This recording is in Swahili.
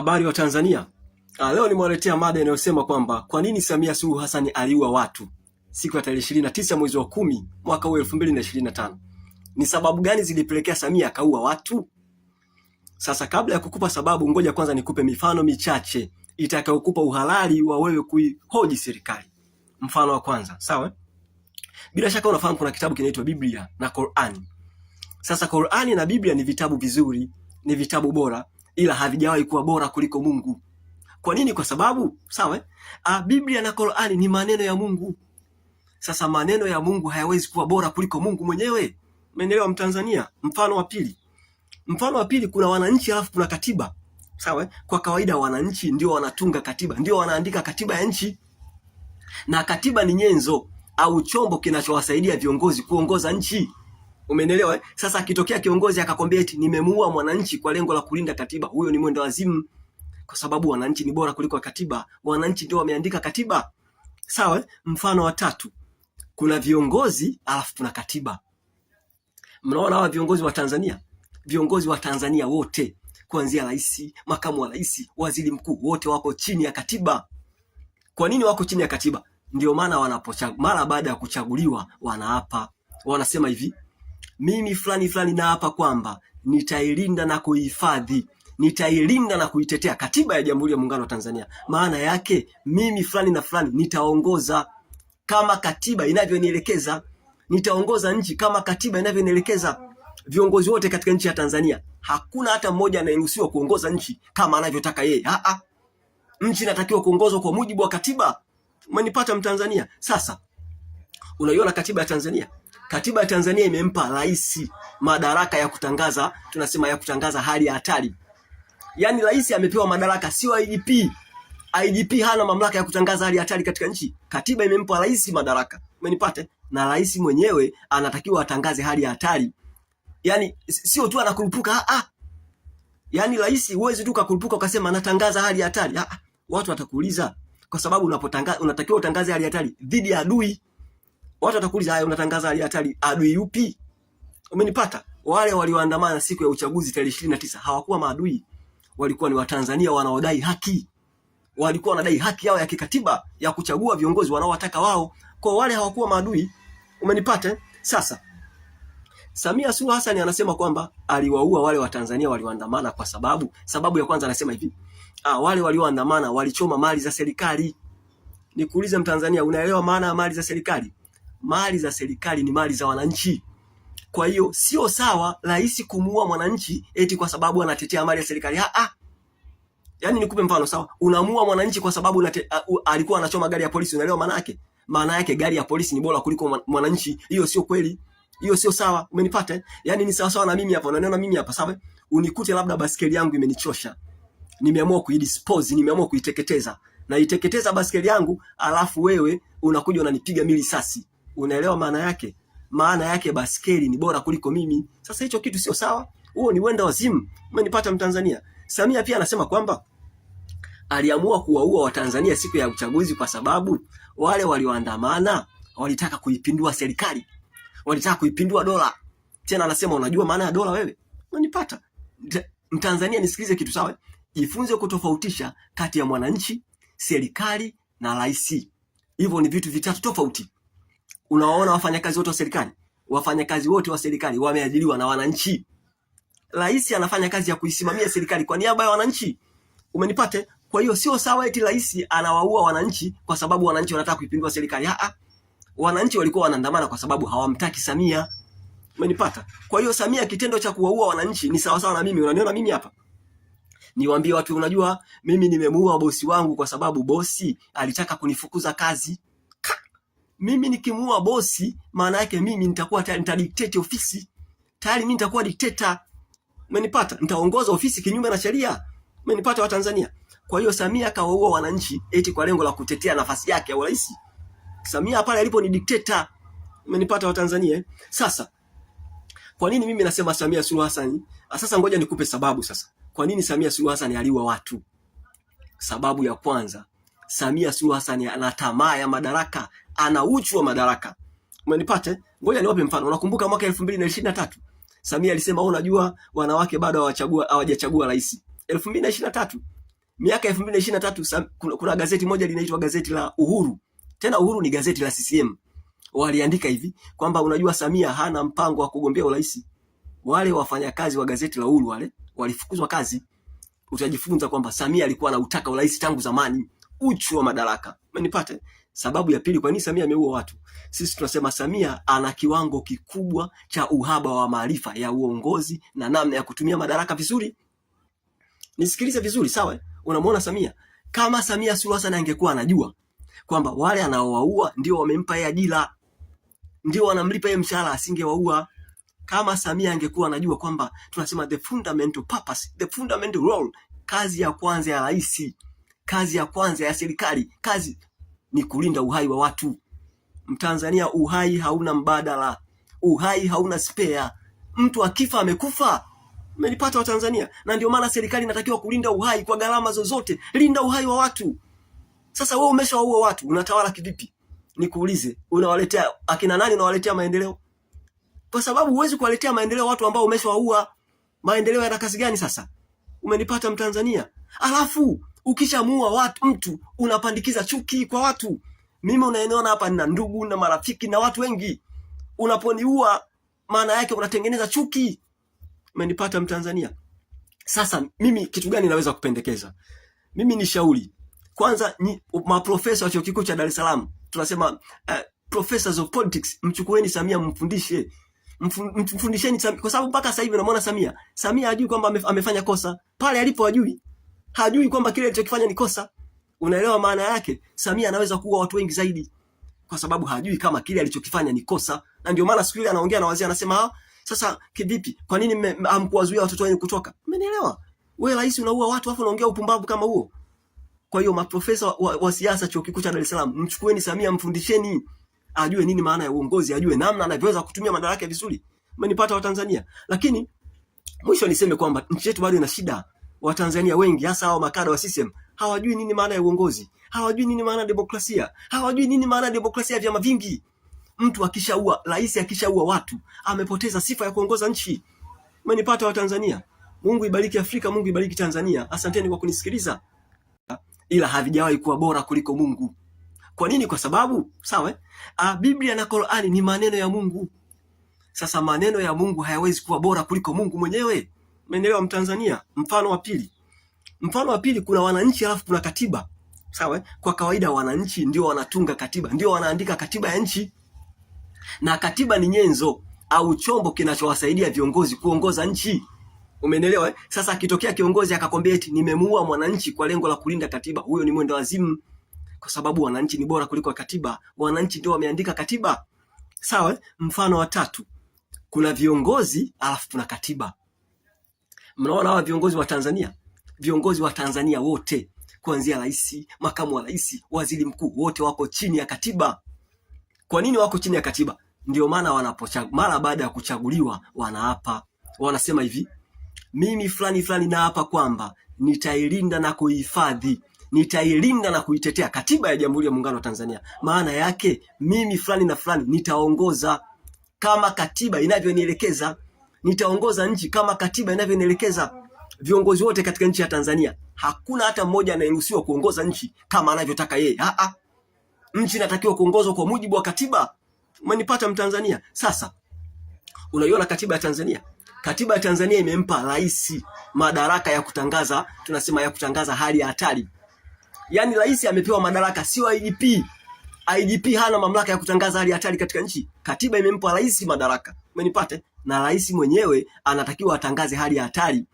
Habari wa Tanzania. Leo nimewaletea mada inayosema kwamba kwa nini Samia Suluhu Hassan aliua watu siku ya tarehe 29 mwezi wa 10 mwaka huu 2025. Ni sababu gani zilipelekea Samia akaua watu? Sasa kabla ya kukupa sababu, ngoja kwanza nikupe mifano michache itakayokupa uhalali wa wewe kuihoji serikali. Mfano wa kwanza, sawa? Bila shaka unafahamu kuna kitabu kinaitwa Biblia na Qur'ani. Sasa Qur'ani na Biblia ni vitabu vizuri, ni vitabu bora, ila havijawahi kuwa bora kuliko Mungu. Kwa nini? Kwa sababu, sawa, Biblia na Qur'ani ni maneno ya Mungu. Sasa maneno ya Mungu hayawezi kuwa bora kuliko Mungu mwenyewe. Umeelewa Mtanzania? Mfano wa pili, kuna wananchi alafu kuna katiba. Sawa? Kwa kawaida wananchi ndio wanatunga katiba, ndio wanaandika katiba ya nchi. Na katiba ni nyenzo au chombo kinachowasaidia viongozi kuongoza nchi. Umeelewa? Sasa akitokea kiongozi akakwambia eti nimemuua mwananchi kwa lengo la kulinda katiba, huyo ni mwenda wazimu, kwa sababu wananchi ni bora kuliko katiba. Wananchi ndio wameandika katiba. Sawa? Mfano wa tatu, kuna viongozi alafu kuna katiba. Mnaona hawa viongozi wa Tanzania? Viongozi wa Tanzania wote, kuanzia rais, makamu wa rais, waziri mkuu, wote wako chini ya katiba. Kwa nini wako chini ya katiba? Ndio maana mara baada ya kuchaguliwa wanaapa. Wanasema hivi: mimi fulani naapa kwamba nitailinda na kuihifadhi, nitailinda na kuitetea katiba ya Jamhuri ya Muungano wa Tanzania. Maana yake mimi fulani na fulani nitaongoza kama katiba inavyonielekeza, nitaongoza nchi kama katiba inavyonielekeza. Viongozi wote katika nchi ya Tanzania, hakuna hata mmoja anayeruhusiwa kuongoza nchi kama anavyotaka yeye. Nchi inatakiwa kuongozwa kwa mujibu wa katiba. Umenipata Mtanzania? Sasa unaiona katiba ya Tanzania? Katiba ya Tanzania imempa rais madaraka ya kutangaza, tunasema ya kutangaza hali ya hatari. Yaani rais amepewa madaraka, sio IGP. IGP hana mamlaka ya kutangaza hali ya hatari katika nchi. Katiba imempa rais madaraka. Umenipata? Na rais mwenyewe anatakiwa atangaze hali ya hatari. Yaani sio tu anakurupuka. Yaani rais huwezi tu kukurupuka ukasema anatangaza hali ya hatari. Watu watakuuliza, kwa sababu unatakiwa utangaze hali ya hatari dhidi ya adui. Watu watakuuliza, unatangaza hali ya hatari adui yupi? Umenipata? Wale walioandamana siku ya uchaguzi tarehe 29 hawakuwa maadui. Walikuwa ni Watanzania wanaodai haki. Walikuwa wanadai haki yao ya kikatiba ya kuchagua viongozi wanaowataka wao. Kwa wale hawakuwa maadui. Umenipata? Sasa Samia Suluhu Hassan anasema kwamba aliwaua wale Watanzania walioandamana kwa sababu ya kwanza anasema hivi: wale walioandamana walichoma mali za serikali. Nikuulize Mtanzania, unaelewa maana ya mali za serikali? Mali za serikali ni mali za wananchi. Kwa hiyo sio sawa rais kumuua mwananchi eti kwa sababu anatetea mali ya serikali. Yaani nikupe mfano, sawa? Unamuua mwananchi kwa sababu alikuwa anachoma gari ya polisi. Unaelewa maana yake? Maana yake gari ya polisi ni bora kuliko mwananchi. Hiyo sio kweli. Hiyo sio sawa. Umenipata? Yaani ni sawa na mimi hapa. Unaona mimi hapa, sawa? Unikute labda baskeli yangu imenichosha. Nimeamua kuidispose, nimeamua kuiteketeza. Na iteketeza baskeli yangu, alafu wewe unakuja unanipiga mimi risasi. Unaelewa maana yake? Maana yake baskeli ni bora kuliko mimi. Sasa hicho kitu sio sawa. Huo ni wenda wazimu. Umenipata Mtanzania? Samia pia anasema kwamba aliamua kuwaua Watanzania siku ya uchaguzi kwa sababu wale walioandamana walitaka kuipindua serikali. Walitaka kuipindua dola. Tena anasema, unajua maana ya dola wewe? Umenipata? Mtanzania nisikilize kitu, sawa? Jifunze kutofautisha kati ya mwananchi, serikali na rais. Hivyo ni vitu vitatu tofauti. Unaona wafanyakazi wote wa serikali? Wafanyakazi wote wa serikali wameajiriwa na wananchi. Rais anafanya kazi ya kuisimamia serikali kwa niaba ya wananchi. Umenipata? Kwa hiyo sio sawa eti rais anawaua wananchi kwa sababu wananchi wanataka kuipindua serikali. Wananchi walikuwa wanaandamana kwa sababu hawamtaki Samia. Umenipata? Kwa hiyo Samia kitendo cha kuwaua wananchi ni sawa na mimi. Unaniona mimi hapa? Niwaambie watu, unajua mimi nimemuua bosi wangu kwa sababu bosi alitaka kunifukuza kazi. Mimi nikimuua bosi, maana yake mimi nitakuwa tayari nitadictate ofisi. Tayari mimi nitakuwa dictator. Umenipata? Nitaongoza ofisi kinyume na sheria. Umenipata Watanzania? Kwa hiyo Samia kawaua wananchi eti kwa lengo la kutetea nafasi yake ya urais. Samia pale alipo ni dictator. Umenipata Watanzania? Sasa kwa nini mimi nasema Samia Suluhu Hassan? Sasa ngoja nikupe sababu sasa. Kwa nini Samia Suluhu Hassan aliua watu? Sababu ya kwanza, Samia Suluhu Hassan ana tamaa ya madaraka, ana uchu wa madaraka. Umenipata? Ngoja niwape mfano. Unakumbuka mwaka 2023? Samia alisema unajua wanawake bado hawajachagua rais. 2023 Miaka 2023 kuna gazeti moja linaitwa gazeti la Uhuru. Tena Uhuru ni gazeti la CCM. Waliandika hivi kwamba unajua Samia hana mpango wa kugombea urais. Wale wafanyakazi wa gazeti la Uhuru wale walifukuzwa kazi. Utajifunza kwamba Samia alikuwa anautaka urais tangu zamani, uchu wa madaraka. Umenipata? Sababu ya pili kwa nini Samia ameua watu. Sisi tunasema Samia ana kiwango kikubwa cha uhaba wa maarifa ya uongozi na namna ya kutumia madaraka vizuri. Nisikilize vizuri, sawa? Unamuona Samia, kama Samia Suluhu Hassan angekuwa anajua kwamba wale anaowaua ndio wamempa yeye ajira, ndio wanamlipa yeye mshahara, asingewaua. Kama Samia angekuwa anajua kwamba tunasema the fundamental purpose, the fundamental role, kazi ya kwanza ya rais, kazi ya kwanza ya serikali, kazi ni kulinda uhai wa watu. Mtanzania, uhai hauna mbadala, uhai hauna spare. Mtu akifa amekufa. Umenipata Watanzania? Na ndio maana serikali inatakiwa kulinda uhai kwa gharama zozote. Linda uhai wa watu. Sasa wewe umeshawaua watu, unatawala kivipi? Nikuulize, unawaletea akina nani unawaletea maendeleo? Kwa sababu huwezi kuwaletea maendeleo watu ambao umeshawaua. Maendeleo yana kazi gani sasa? Umenipata Mtanzania? Alafu ukishamuua mtu unapandikiza chuki kwa watu. Mimi unaeniona hapa nina ndugu na marafiki na watu wengi. Unaponiua maana yake unatengeneza chuki. Umenipata Mtanzania? Sasa mimi kitu gani naweza kupendekeza? Mimi ni shauri. Kwanza maprofesa wa Chuo Kikuu cha Dar es Salaam, tunasema professors of politics, mchukueni Samia mfundishe. Mfundisheni Samia kwa sababu mpaka sasa hivi unamwona Samia hajui kwamba amefanya kosa. Pale alipo hajui. Hajui kwamba kile alichokifanya ni kosa. Unaelewa maana yake? Samia anaweza kuua watu wengi zaidi kwa sababu hajui kama kile alichokifanya ni kosa. Na ndio maana siku ile anaongea na wazee anasema, sasa kivipi? Kwa nini hamkuwazuia watoto wenu kutoka? Umenielewa? Wewe rais unaua watu afu unaongea upumbavu kama huo. Kwa hiyo maprofesa wa siasa Chuo Kikuu cha Dar es Salaam, mchukueni Samia mfundisheni, ajue nini maana ya uongozi, ajue namna anavyoweza kutumia madaraka vizuri. Umenipata Watanzania? Lakini mwisho niseme kwamba nchi yetu bado ina shida. Watanzania wengi hasa hao makada wa CCM hawajui nini maana ya uongozi, hawajui nini maana ya demokrasia, hawajui nini maana ya demokrasia ya vyama vingi. Mtu akishaua, rais akishaua watu, amepoteza sifa ya kuongoza nchi. Umenipata Watanzania? Mungu ibariki Afrika, Mungu ibariki Tanzania. Asanteni kwa kunisikiliza. Ila havijawahi kuwa bora kuliko Mungu. Kwa nini? Kwa sababu sawa, Biblia na Qur'ani ni maneno ya Mungu. Sasa maneno ya Mungu hayawezi kuwa bora kuliko Mungu mwenyewe. Umeelewa Mtanzania? Mfano wa pili, kuna wananchi alafu kuna katiba. Sawa? Kwa kawaida wananchi ndio wanatunga katiba, ndio wanaandika katiba ya nchi. Na katiba ni nyenzo au chombo kinachowasaidia viongozi kuongoza nchi. Umeelewa? Sasa akitokea kiongozi akakwambia eti nimemuua mwananchi kwa lengo la kulinda katiba, huyo ni mwendo wazimu. Kwa sababu wananchi ni bora kuliko katiba. Wananchi ndio wameandika katiba. Sawa? Mfano wa tatu, kuna viongozi alafu kuna katiba. Mnaona hawa viongozi wa Tanzania? Viongozi wa Tanzania wote, kuanzia rais, makamu wa rais, waziri mkuu, wote wako chini ya katiba. Kwa nini wako chini ya katiba? Ndio maana mara baada ya kuchaguliwa wanaapa. Wanasema hivi, mimi fulani naapa kwamba nitailinda na kuihifadhi, nitailinda na kuitetea katiba ya Jamhuri ya Muungano wa Tanzania. Maana yake mimi fulani na fulani nitaongoza kama katiba inavyonielekeza, nitaongoza nchi kama katiba inavyonielekeza. Viongozi wote katika nchi ya Tanzania, hakuna hata mmoja anayeruhusiwa kuongoza nchi kama anavyotaka yeye. Nchi inatakiwa kuongozwa kwa mujibu wa katiba. Umenipata Mtanzania? Sasa unaiona katiba ya Tanzania? Katiba ya Tanzania imempa rais madaraka ya kutangaza, tunasema ya kutangaza hali ya hatari. Yaani rais amepewa madaraka, sio IGP. IGP hana mamlaka ya kutangaza hali ya hatari katika nchi. Katiba imempa rais madaraka. Umenipata? Na rais mwenyewe anatakiwa atangaze hali ya hatari